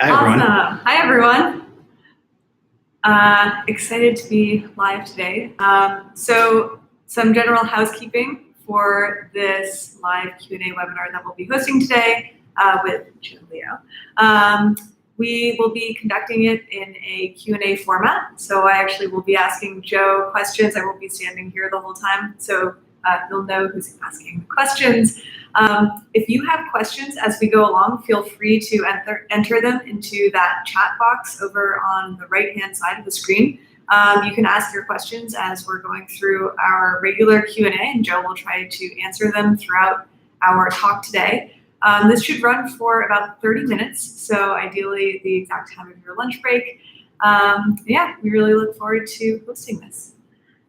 Hi, everyone. Awesome. Hi, everyone. Excited to be live today. Some general housekeeping for this live Q&A webinar that we'll be hosting today with Joe Leo. We will be conducting it in a Q&A format. So I actually will be asking Joe questions. I won't be standing here the whole time. So you'll know who's asking the questions. If you have questions as we go along, feel free to enter them into that chat box over on the right-hand side of the screen. You can ask your questions as we're going through our regular Q&A, and Joe will try to answer them throughout our talk today. This should run for about 30 minutes, so ideally the exact time of your lunch break. Yeah, we really look forward to hosting this.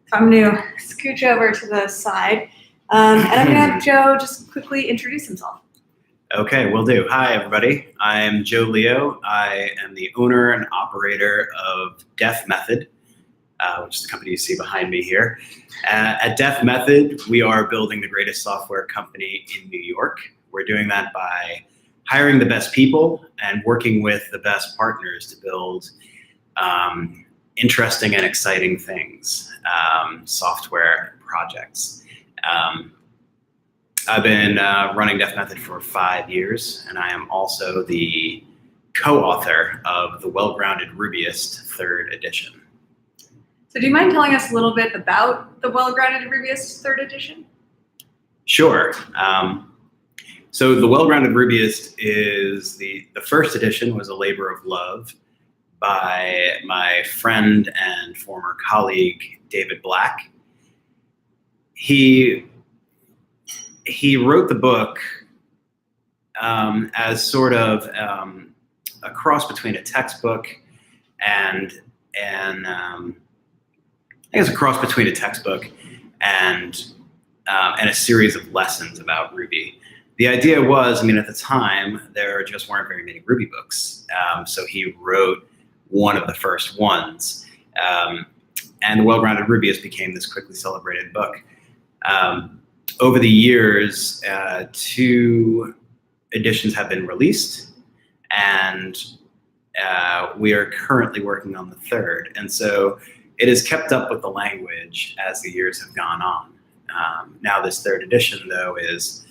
So I'm going to scooch over to the side, and I'm going to have Joe just quickly introduce himself. Okay, will do. Hi, everybody. I'm Joe Leo. I am the owner and operator of Def Method, which is the company you see behind me here. At Def Method, we are building the greatest software company in New York. We're doing that by hiring the best people and working with the best partners to build interesting and exciting things, software projects. I've been running Def Method for 5 years, and I am also the co-author of the Well-Grounded Rubyist 3rd edition. So do you mind telling us a little bit about the Well-Grounded Rubyist 3rd edition? Sure. So the Well-Grounded Rubyist is the first edition was a labor of love by my friend and former colleague, David Black. He wrote the book as sort of a cross between a textbook and I guess a cross between a textbook and a series of lessons about Ruby. The idea was, at the time, there just weren't very many Ruby books. So he wrote one of the first ones. And the Well-Grounded Rubyist became this quickly celebrated book. Over the years, 2 editions have been released, and we are currently working on the 3rd. And so it has kept up with the language as the years have gone on. Now this 3rd edition, though, is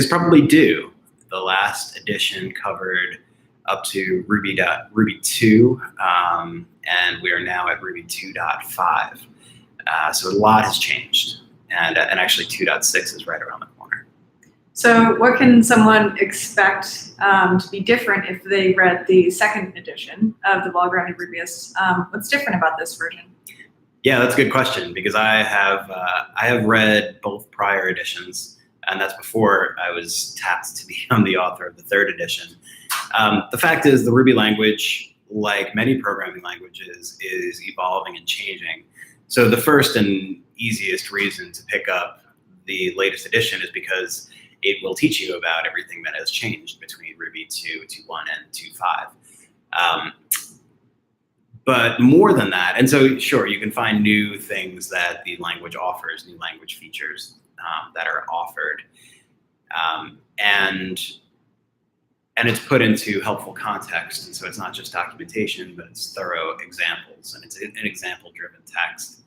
probably due. The last edition covered up to Ruby 2, and we are now at Ruby 2.5. So a lot has changed, and actually 2.6 is right around the corner. So what can someone expect to be different if they read the 2nd edition of the Well-Grounded Rubyist? What's different about this version? Yeah, that's a good question, because I have read both prior editions, and that's before I was tapped to become the author of the 3rd edition. The fact is, the Ruby language, like many programming languages, is evolving and changing. So the first and easiest reason to pick up the latest edition is because it will teach you about everything that has changed between Ruby 2, 2.1, and 2.5. But more than that, and so sure, you can find new things that the language offers, new language features that are offered, and it's put into helpful context. And so it's not just documentation, but it's thorough examples, and it's an example-driven text.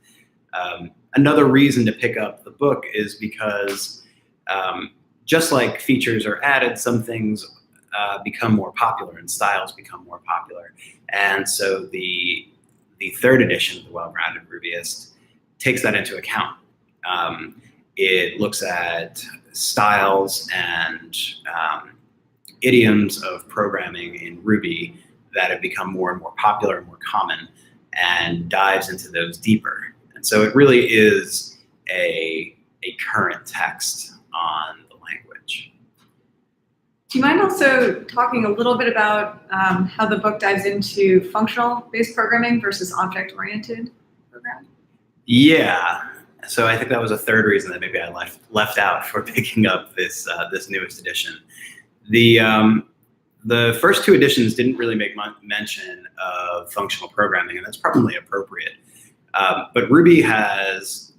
Another reason to pick up the book is because just like features are added, some things become more popular and styles become more popular. And so the 3rd edition of the Well-Grounded Rubyist takes that into account. It looks at styles and idioms of programming in Ruby that have become more and more popular and more common, and dives into those deeper. And so it really is a current text on the language. Do you mind also talking a little bit about how the book dives into functional-based programming versus object-oriented programming? Yeah. So I think that was a 3rd reason that maybe I left out for picking up this newest edition. The first 2 editions didn't really make mention of functional programming, and that's probably appropriate. But Ruby has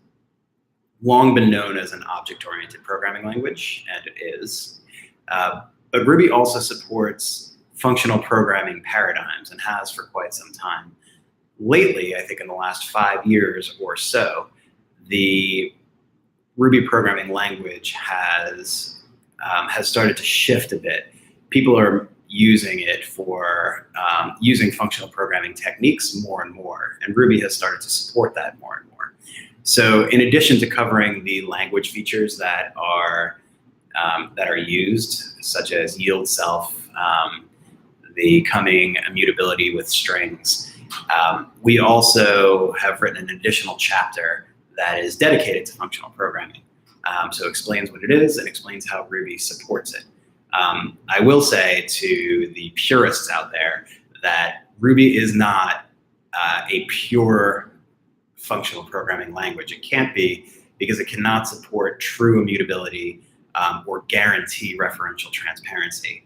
long been known as an object-oriented programming language, and it is. But Ruby also supports functional programming paradigms and has for quite some time. Lately, I think in the last 5 years or so, the Ruby programming language has started to shift a bit. People are using it for using functional programming techniques more and more, and Ruby has started to support that more and more. So in addition to covering the language features that are used, such as yield self, the coming immutability with strings, we also have written an additional chapter that is dedicated to functional programming. So it explains what it is and explains how Ruby supports it. I will say to the purists out there that Ruby is not a pure functional programming language. It can't be, because it cannot support true immutability or guarantee referential transparency.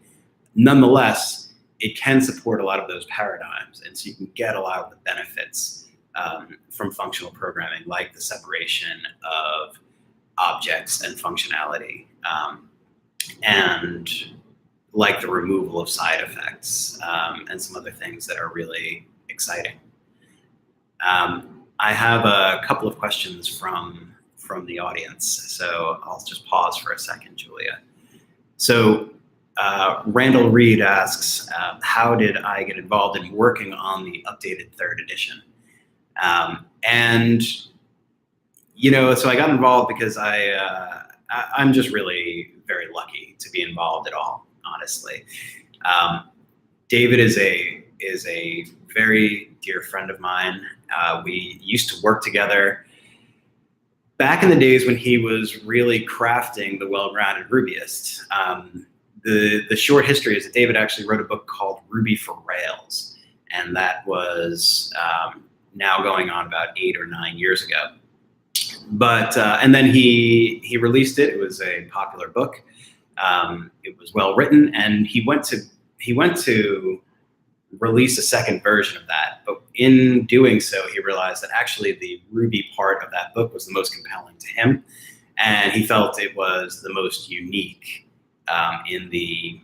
Nonetheless, it can support a lot of those paradigms, and so you can get a lot of the benefits from functional programming, like the separation of objects and functionality, and like the removal of side effects, and some other things that are really exciting. I have a couple of questions from the audience, so I'll just pause for a second, Julia. So Randall Reed asks, how did I get involved in working on the updated 3rd edition? And, you know, so I got involved because I'm just really very lucky to be involved at all, honestly. David is a very dear friend of mine. We used to work together back in the days when he was really crafting the Well-Grounded Rubyist. The short history is that David actually wrote a book called Ruby for Rails, and that was now going on about 8 or 9 years ago. But and then he released it. It was a popular book. It was well written, and he went to release a second version of that. But in doing so, he realized that actually the Ruby part of that book was the most compelling to him, and he felt it was the most unique in the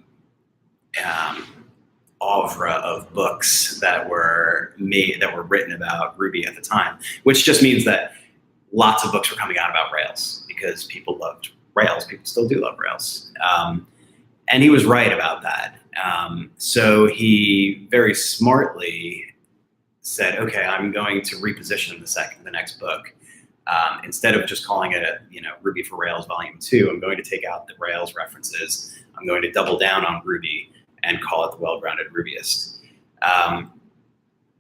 oeuvre of books that were written about Ruby at the time, which just means that lots of books were coming out about Rails because people loved Rails. People still do love Rails. And he was right about that. So he very smartly said, okay, I'm going to reposition the next book. Instead of just calling it Ruby for Rails Volume 2, I'm going to take out the Rails references. I'm going to double down on Ruby and call it the Well-Grounded Rubyist.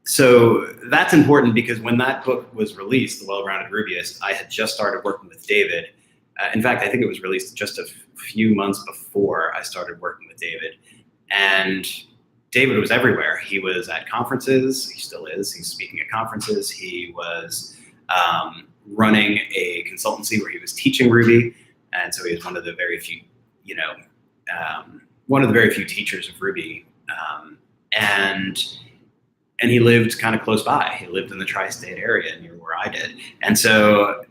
So that's important because when that book was released, the Well-Grounded Rubyist, I had just started working with David. In fact, I think it was released just a few months before I started working with David. And David was everywhere. He was at conferences. He still is. He's speaking at conferences. He was running a consultancy where he was teaching Ruby. And so he was one of the very few, teachers of Ruby. And he lived kind of close by. He lived in the tri-state area near where I did. And so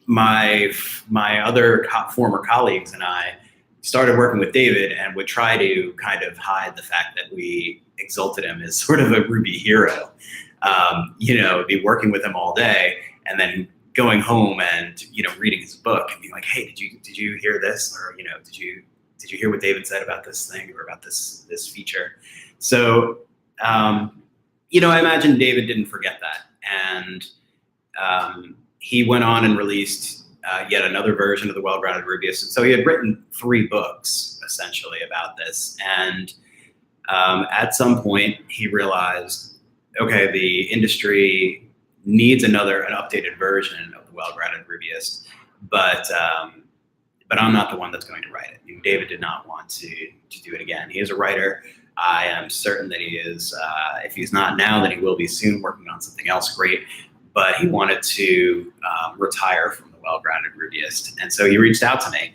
my other former colleagues and I started working with David and would try to kind of hide the fact that we exalted him as sort of a Ruby hero. Be working with him all day and then going home and reading his book and being like, hey, did you hear this? Or did you hear what David said about this thing or about this feature? So I imagine David didn't forget that, and he went on and released yet another version of the Well-Grounded Rubyist. And so he had written 3 books essentially about this. And at some point he realized, okay, the industry needs an updated version of the Well-Grounded Rubyist, but I'm not the one that's going to write it. David did not want to do it again. He is a writer. I am certain that he is, if he's not now, then he will be soon, working on something else great. But he wanted to retire from the Well-Grounded Rubyist. And so he reached out to me.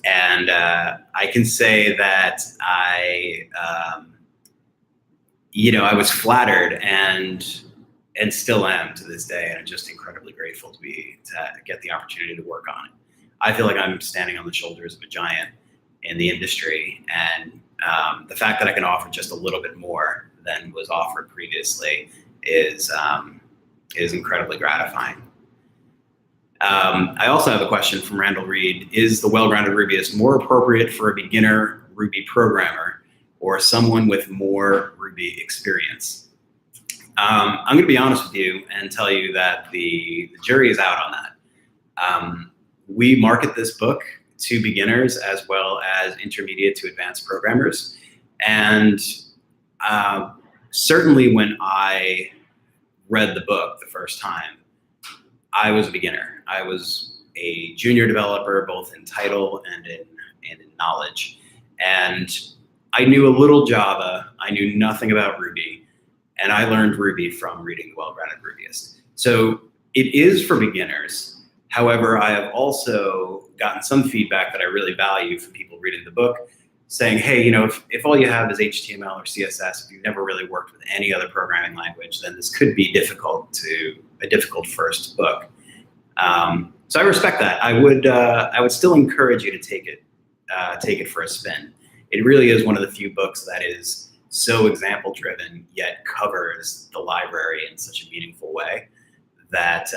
And I can say that I was flattered and still am to this day. And I'm just incredibly grateful to get the opportunity to work on it. I feel like I'm standing on the shoulders of a giant in the industry. And the fact that I can offer just a little bit more than was offered previously is incredibly gratifying. I also have a question from Randall Reed. Is the Well-Grounded Rubyist more appropriate for a beginner Ruby programmer or someone with more Ruby experience? I'm going to be honest with you and tell you that the jury is out on that. We market this book to beginners as well as intermediate to advanced programmers. And certainly when I read the book the first time, I was a beginner. I was a junior developer, both in title and in knowledge. And I knew a little Java. I knew nothing about Ruby. And I learned Ruby from reading the Well-Grounded Rubyist. So it is for beginners. However, I have also gotten some feedback that I really value from people reading the book, saying, hey, you know, if all you have is HTML or CSS, if you've never really worked with any other programming language, then this could be a difficult first book. So I respect that. I would still encourage you to take it for a spin. It really is one of the few books that is so example driven, yet covers the library in such a meaningful way that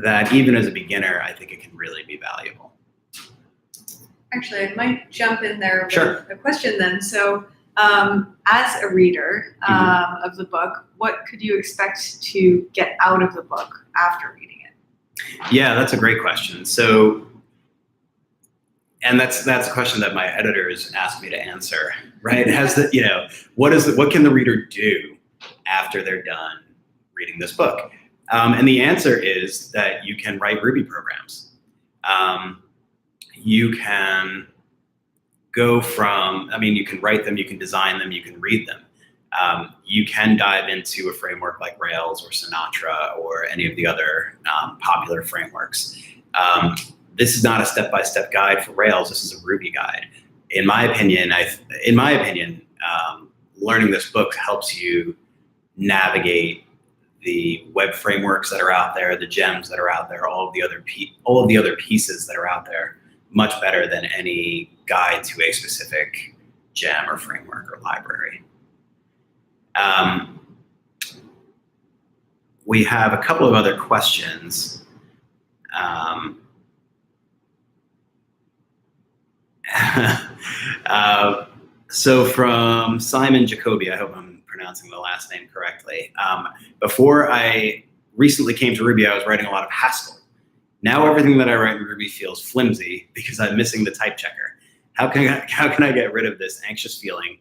that even as a beginner, I think it can really be valuable. Actually, I might jump in there with Sure. a question then. So as a reader of the book, what could you expect to get out of the book after reading it? Yeah, that's a great question. So, and that's a question that my editors asked me to answer, right? What can the reader do after they're done reading this book? And the answer is that you can write Ruby programs. You can go from, you can write them, you can design them, you can read them. You can dive into a framework like Rails or Sinatra or any of the other popular frameworks. This is not a step-by-step guide for Rails. This is a Ruby guide. In my opinion, learning this book helps you navigate the web frameworks that are out there, the gems that are out there, all of the other pieces that are out there, much better than any guide to a specific gem or framework or library. We have a couple of other questions. So from Simon Jacoby, I hope I'm pronouncing the last name correctly. Before I recently came to Ruby, I was writing a lot of Haskell. Now everything that I write in Ruby feels flimsy because I'm missing the type checker. How can I get rid of this anxious feeling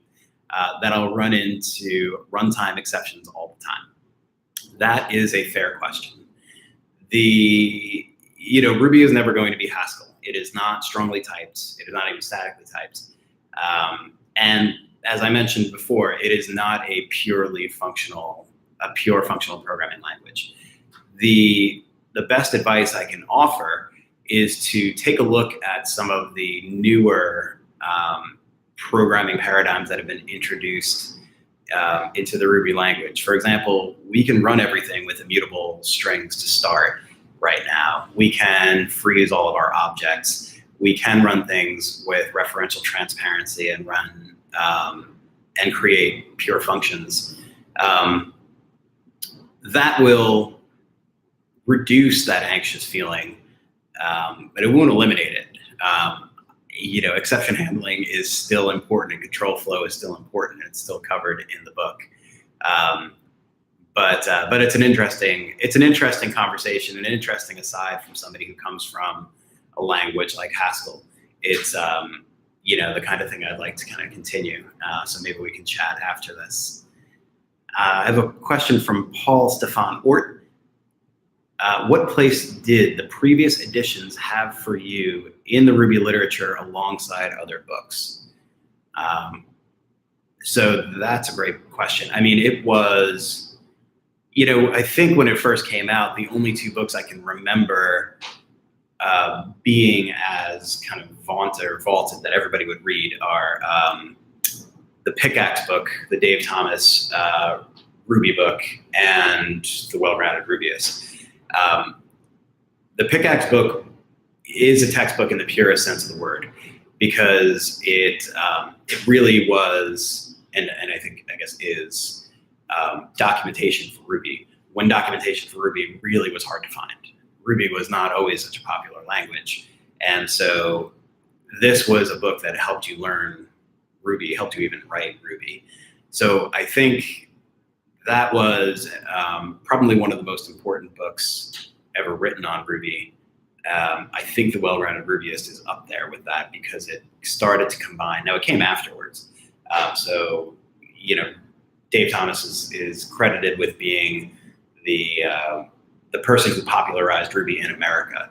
that I'll run into runtime exceptions all the time? That is a fair question. Ruby is never going to be Haskell. It is not strongly typed. It is not even statically typed. And as I mentioned before, it is not a pure functional programming language. The best advice I can offer is to take a look at some of the newer programming paradigms that have been introduced into the Ruby language. For example, we can run everything with immutable strings to start right now. We can freeze all of our objects. We can run things with referential transparency and run and create pure functions. That will reduce that anxious feeling, but it won't eliminate it. Exception handling is still important and control flow is still important. It's still covered in the book. But it's an interesting conversation, an interesting aside from somebody who comes from a language like Haskell. It's the kind of thing I'd like to kind of continue. So maybe we can chat after this. I have a question from Paul Stefan Ort. What place did the previous editions have for you in the Ruby literature alongside other books? So that's a great question. It was, I think when it first came out, the only two books I can remember being as kind of vaulted that everybody would read are the Pickaxe book, the Dave Thomas Ruby book, and the Well-Grounded Rubyist. The Pickaxe book is a textbook in the purest sense of the word, because it really was, and I guess is, documentation for Ruby. When documentation for Ruby really was hard to find. Ruby was not always such a popular language. And so this was a book that helped you learn Ruby, helped you even write Ruby. So I think that was probably one of the most important books ever written on Ruby. I think the Well-Grounded Rubyist is up there with that because it started to combine. Now it came afterwards. So, Dave Thomas is credited with being the person who popularized Ruby in America.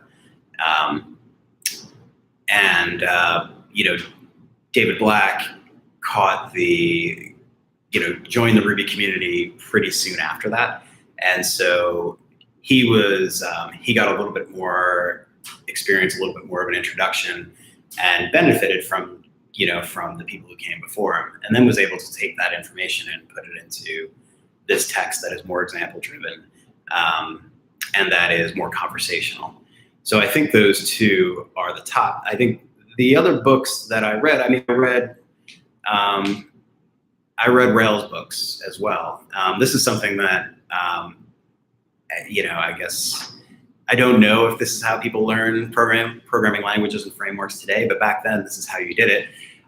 David Black joined the Ruby community pretty soon after that. And so he got a little bit more experience, a little bit more of an introduction, and benefited from the people who came before him, and then was able to take that information and put it into this text that is more example driven, and that is more conversational. So I think those two are the top. I think the other books that I read, I read Rails books as well. This is something that, I guess, I don't know if this is how people learn programming languages and frameworks today, but back then, this is how you did it.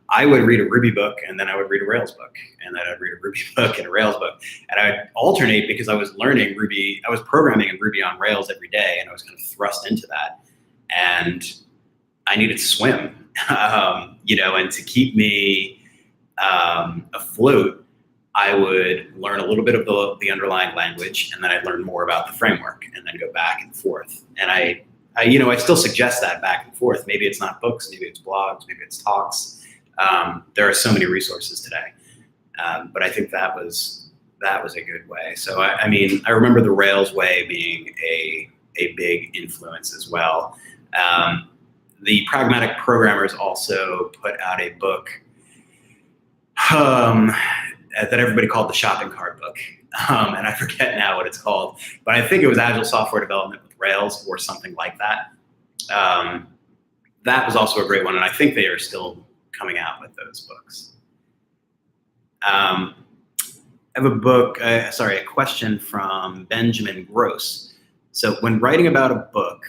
I would read a Ruby book, and then I would read a Rails book, and then I'd read a Ruby book and a Rails book. And I would alternate because I was learning Ruby. I was programming in Ruby on Rails every day, and I was kind of thrust into that. And I needed to swim, and to keep me afloat, I would learn a little bit of the underlying language, and then I'd learn more about the framework, and then go back and forth. And I still suggest that back and forth. Maybe it's not books, maybe it's blogs, maybe it's talks. There are so many resources today, but I think that was a good way. So I remember the Rails way being a big influence as well. The Pragmatic Programmers also put out a book that everybody called the shopping cart book, and I forget now what it's called, but I think it was Agile Software Development with Rails or something like that. That was also a great one, and I think they are still coming out with those books. I have a question from Benjamin Gross. So when writing a book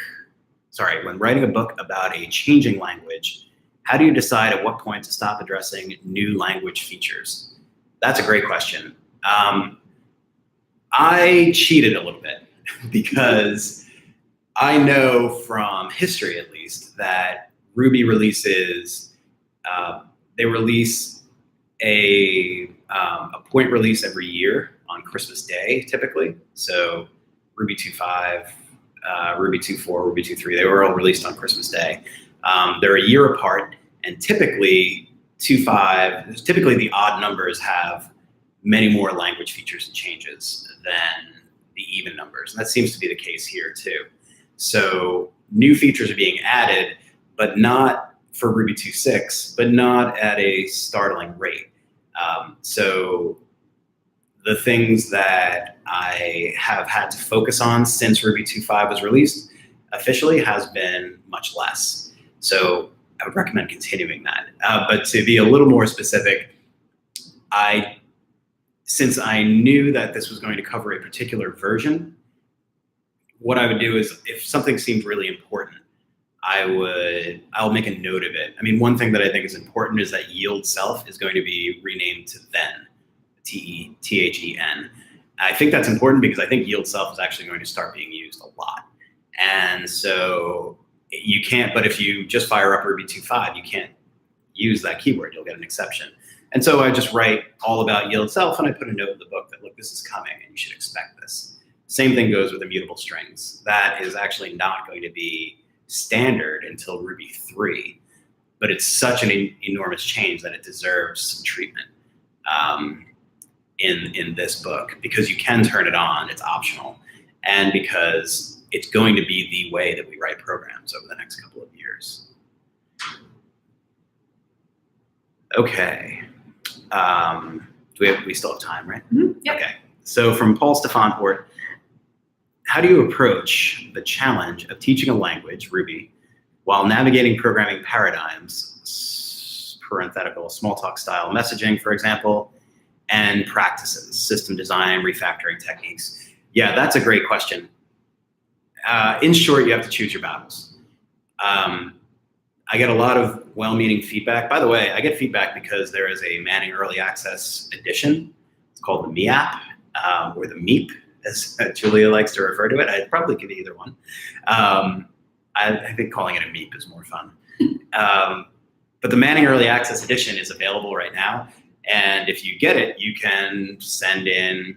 about a changing language, how do you decide at what point to stop addressing new language features? That's a great question. I cheated a little bit because I know from history, at least, that Ruby releases, they release a point release every year on Christmas Day, typically. So Ruby 2.5, Ruby 2.4, Ruby 2.3, they were all released on Christmas Day. They're a year apart, and typically 2.5, typically the odd numbers have many more language features and changes than the even numbers. And that seems to be the case here too. So new features are being added, but not for Ruby 2.6, but not at a startling rate. So the things that I have had to focus on since Ruby 2.5 was released officially has been much less. So I would recommend continuing that. But to be a little more specific, since I knew that this was going to cover a particular version, what I would do is if something seemed really important, I'll make a note of it. One thing that I think is important is that yield self is going to be renamed to then, T-H-E-N. I think that's important because I think yield self is actually going to start being used a lot. And so you can't, but if you just fire up Ruby 2.5, you can't use that keyword, you'll get an exception. And so I just write all about yield self, and I put a note in the book that, look, this is coming and you should expect this. Same thing goes with immutable strings. That is actually not going to be standard until Ruby 3, but it's such an enormous change that it deserves some treatment in this book, because you can turn it on, it's optional, and because it's going to be the way that we write programs over the next couple of years. Okay. We still have time, right? Mm-hmm. Yep. Okay. So from Paul Stefan Hort, how do you approach the challenge of teaching a language, Ruby, while navigating programming paradigms parenthetical small talk style messaging, for example, and practices, system design, refactoring techniques. Yeah, that's a great question. In short, you have to choose your battles. I get a lot of well-meaning feedback. By the way, I get feedback because there is a Manning Early Access edition. It's called the Me App, or the Meep, as Julia likes to refer to it. I'd probably give either one. I think calling it a Meep is more fun. But the Manning Early Access edition is available right now. And if you get it, you can send in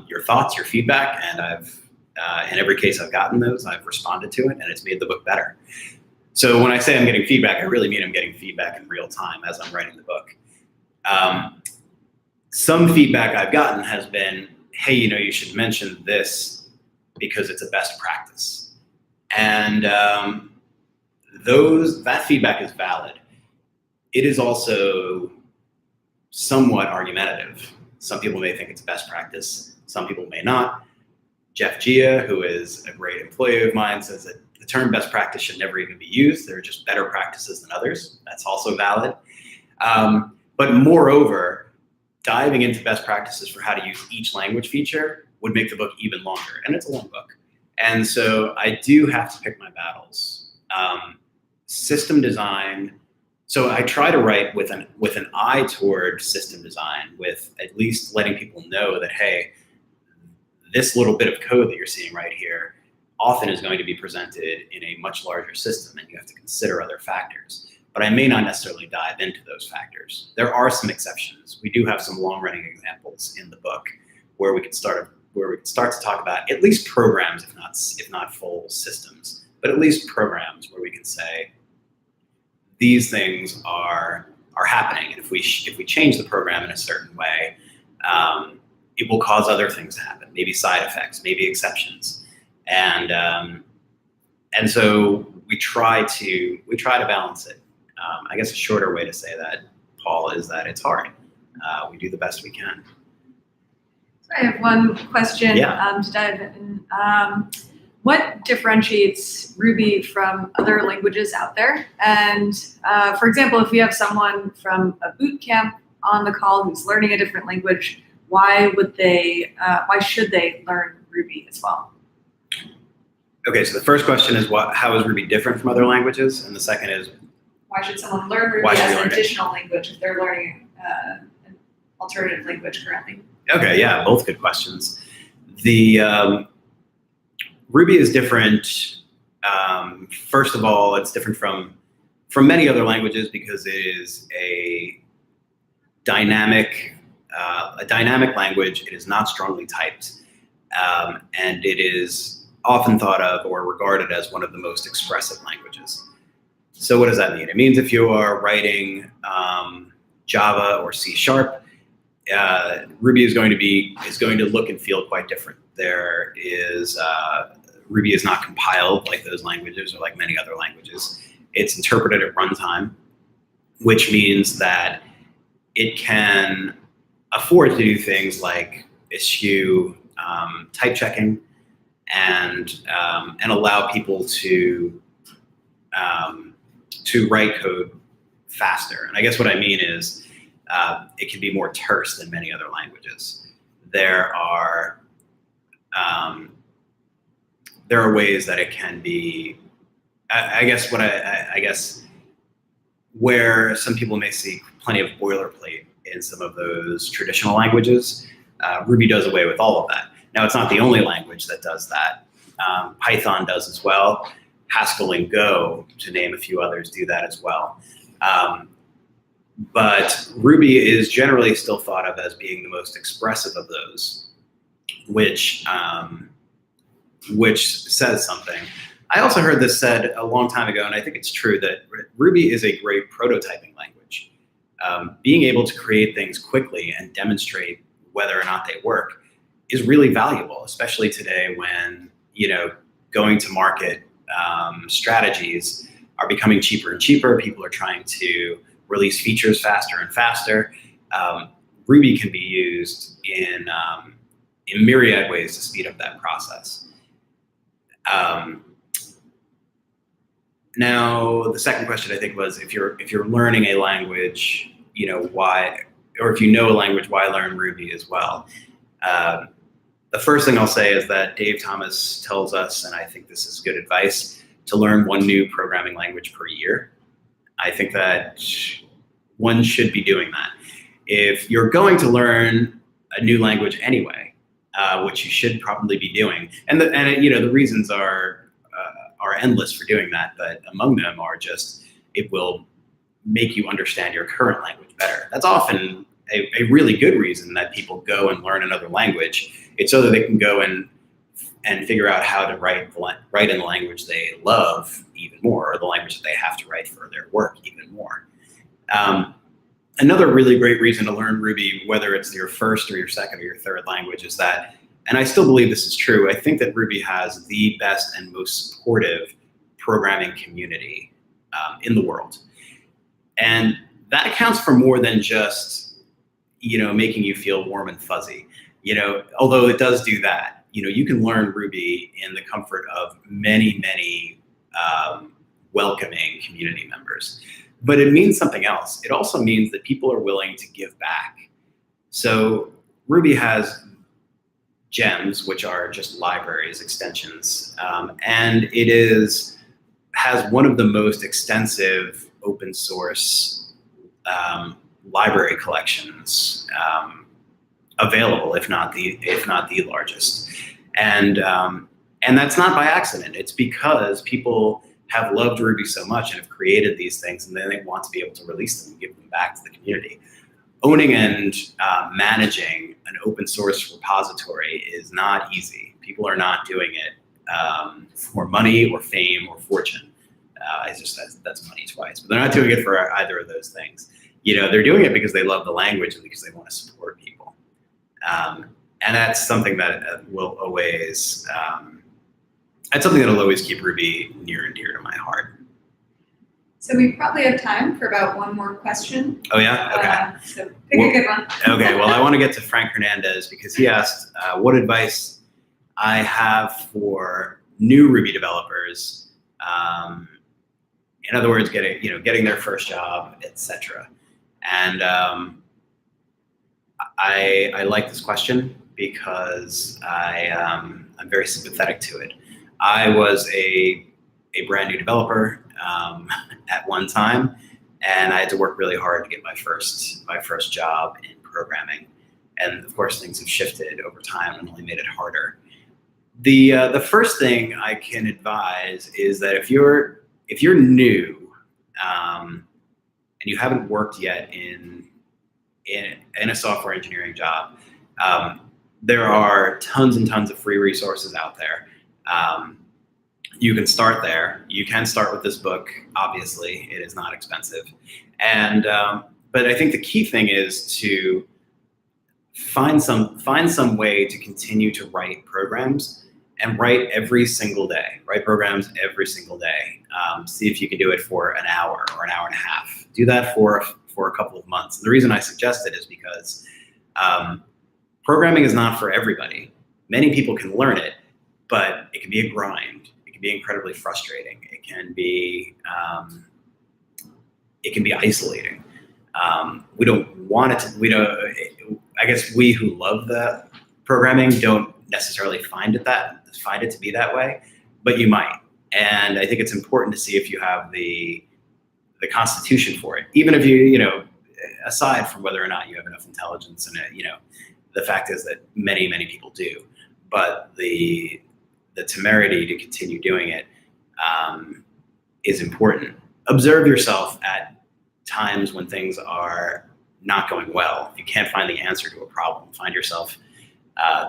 your thoughts, your feedback, and in every case I've gotten those, I've responded to it, and it's made the book better. So when I say I'm getting feedback, I really mean I'm getting feedback in real time as I'm writing the book. Some feedback I've gotten has been, hey, you should mention this because it's a best practice. And that feedback is valid. It is also somewhat argumentative. Some people may think it's best practice. Some people may not. Jeff Gia, who is a great employee of mine, says that the term best practice should never even be used. There are just better practices than others. That's also valid. But moreover, diving into best practices for how to use each language feature would make the book even longer. And it's a long book. And so I do have to pick my battles. System design. So I try to write with an eye toward system design, with at least letting people know that, hey, this little bit of code that you're seeing right here often is going to be presented in a much larger system, and you have to consider other factors. But I may not necessarily dive into those factors. There are some exceptions. We do have some long-running examples in the book where we could start to talk about at least programs, if not full systems, but at least programs where we can say these things are happening, and if we change the program in a certain way, it will cause other things to happen, maybe side effects, maybe exceptions, and so we try to balance it. I guess a shorter way to say that, Paul, is that it's hard. We do the best we can. I have one question Yeah. to dive in. What differentiates Ruby from other languages out there? And for example, if we have someone from a boot camp on the call who's learning a different language, why should they learn Ruby as well? Okay, so the first question is how is Ruby different from other languages? And the second is, why should someone learn Ruby as an additional language if they're learning an alternative language currently? Okay, yeah, both good questions. The Ruby is different. First of all, it's different from many other languages because it is a dynamic language. It is not strongly typed, and it is often thought of or regarded as one of the most expressive languages. So what does that mean? It means if you are writing Java or C#, Ruby is going to look and feel quite different. Ruby is not compiled like those languages or like many other languages. It's interpreted at runtime, which means that it can afford to do things like eschew type checking and allow people to write code faster. And I guess what I mean is it can be more terse than many other languages. There are ways that it can be. I guess where some people may see plenty of boilerplate in some of those traditional languages, Ruby does away with all of that. Now, it's not the only language that does that. Python does as well. Haskell and Go, to name a few others, do that as well. But Ruby is generally still thought of as being the most expressive of those, which says something. I also heard this said a long time ago, and I think it's true, that Ruby is a great prototyping language. Being able to create things quickly and demonstrate whether or not they work is really valuable, especially today when going to market strategies are becoming cheaper and cheaper. People are trying to release features faster and faster. Ruby can be used in myriad ways to speed up that process. Now, the second question I think was if you're learning a language, why, or if you know a language, why learn Ruby as well? The first thing I'll say is that Dave Thomas tells us, and I think this is good advice, to learn one new programming language per year. I think that one should be doing that. If you're going to learn a new language anyway, which you should probably be doing, and the reasons are endless for doing that, but among them are just it will make you understand your current language better. That's often a really good reason that people go and learn another language. It's so that they can go and figure out how to write in the language they love even more, or the language that they have to write for their work even more. Another really great reason to learn Ruby, whether it's your first or your second or your third language, is that, and I still believe this is true, I think that Ruby has the best and most supportive programming community in the world. And that accounts for more than just, making you feel warm and fuzzy. Although it does do that, you can learn Ruby in the comfort of many, many welcoming community members. But it means something else. It also means that people are willing to give back. So Ruby has gems, which are just libraries, extensions, and it has one of the most extensive open source library collections available, if not the largest. And that's not by accident. It's because people have loved Ruby so much and have created these things, and then they want to be able to release them and give them back to the community. Owning and managing an open source repository is not easy. People are not doing it for money or fame or fortune. That's money twice, but they're not doing it for either of those things. They're doing it because they love the language and because they want to support people. And that's something that will always, that'll always keep Ruby near and dear to my heart. So we probably have time for about one more question. Oh yeah? Okay. So pick a good one. Okay, well I want to get to Frank Hernandez because he asked what advice I have for new Ruby developers. In other words, getting their first job, etc. And I like this question because I'm very sympathetic to it. I was a brand new developer at one time, and I had to work really hard to get my first job in programming. And of course, things have shifted over time and only made it harder. The first thing I can advise is that if you're new and you haven't worked yet in a software engineering job, there are tons and tons of free resources out there. You can start there. You can start with this book. Obviously, it is not expensive. And but I think the key thing is to find some way to continue to write programs and write every single day. Write programs every single day. See if you can do it for an hour or an hour and a half. Do that for a couple of months. And the reason I suggest it is because programming is not for everybody. Many people can learn it, but it can be a grind. It can be incredibly frustrating. It can be isolating. We don't want it to. I guess we who love the programming don't necessarily find it to be that way, but you might. And I think it's important to see if you have the constitution for it, even if aside from whether or not you have enough intelligence, and the fact is that many people do, but the temerity to continue doing it is important. Observe yourself at times when things are not going well. If you can't find the answer to a problem,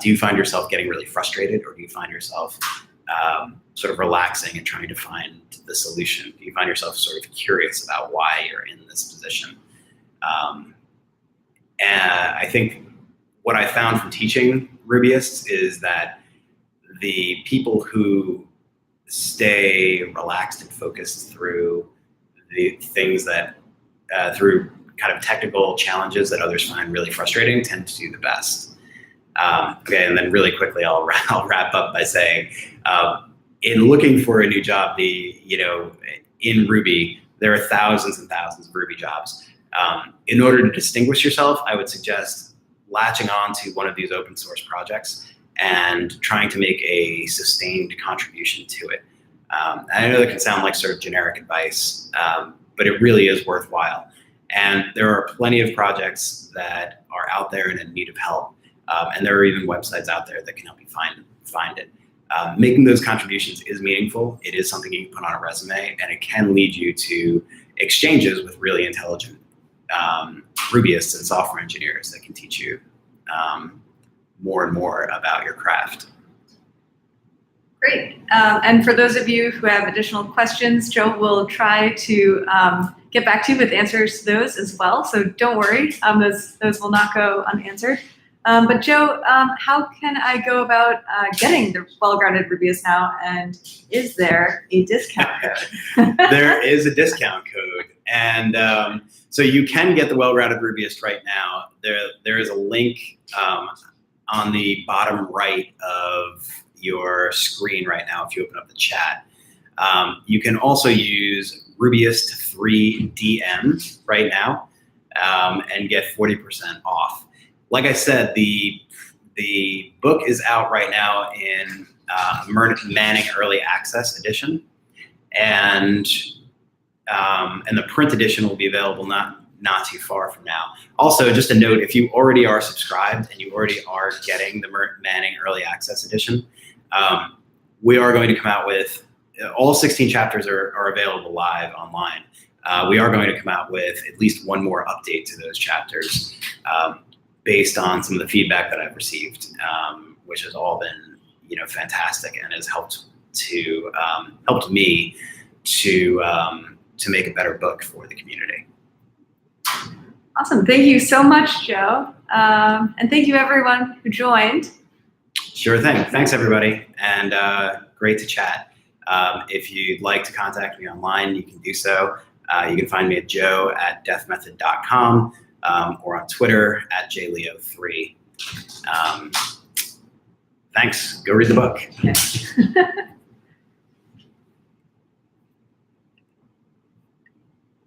do you find yourself getting really frustrated, or do you find yourself sort of relaxing and trying to find the solution? Do you find yourself sort of curious about why you're in this position? And I think what I found from teaching Rubyists is that the people who stay relaxed and focused through the things that, through kind of technical challenges that others find really frustrating, tend to do the best. Okay, and then really quickly, I'll wrap up by saying, in looking for a new job, in Ruby, there are thousands and thousands of Ruby jobs. In order to distinguish yourself, I would suggest latching on to one of these open source projects and trying to make a sustained contribution to it. I know that can sound like sort of generic advice, but it really is worthwhile. And there are plenty of projects that are out there and in need of help. And there are even websites out there that can help you find it. Making those contributions is meaningful. It is something you can put on a resume, and it can lead you to exchanges with really intelligent Rubyists and software engineers that can teach you more and more about your craft. Great. And for those of you who have additional questions, Joe will try to get back to you with answers to those as well. So don't worry, those will not go unanswered. But Joe, how can I go about getting the Well-Grounded Rubyist now? And is there a discount code? There is a discount code. And so you can get the Well-Grounded Rubyist right now. There is a link on the bottom right of your screen right now if you open up the chat. You can also use Rubyist 3 DM right now and get 40% off. Like I said, the book is out right now in Manning Early Access Edition, and the print edition will be available not too far from now. Also, just a note: if you already are subscribed and you already are getting the Manning Early Access Edition, we are going to come out with all 16 chapters are available live online. We are going to come out with at least one more update to those chapters. Based on some of the feedback that I've received, which has all been, fantastic and has helped me to make a better book for the community. Awesome. Thank you so much, Joe. And thank you everyone who joined. Sure thing. Thanks everybody. And great to chat. If you'd like to contact me online, you can do so. You can find me at joe@deathmethod.com. Or on Twitter @jleo3. Thanks. Go read the book. Okay.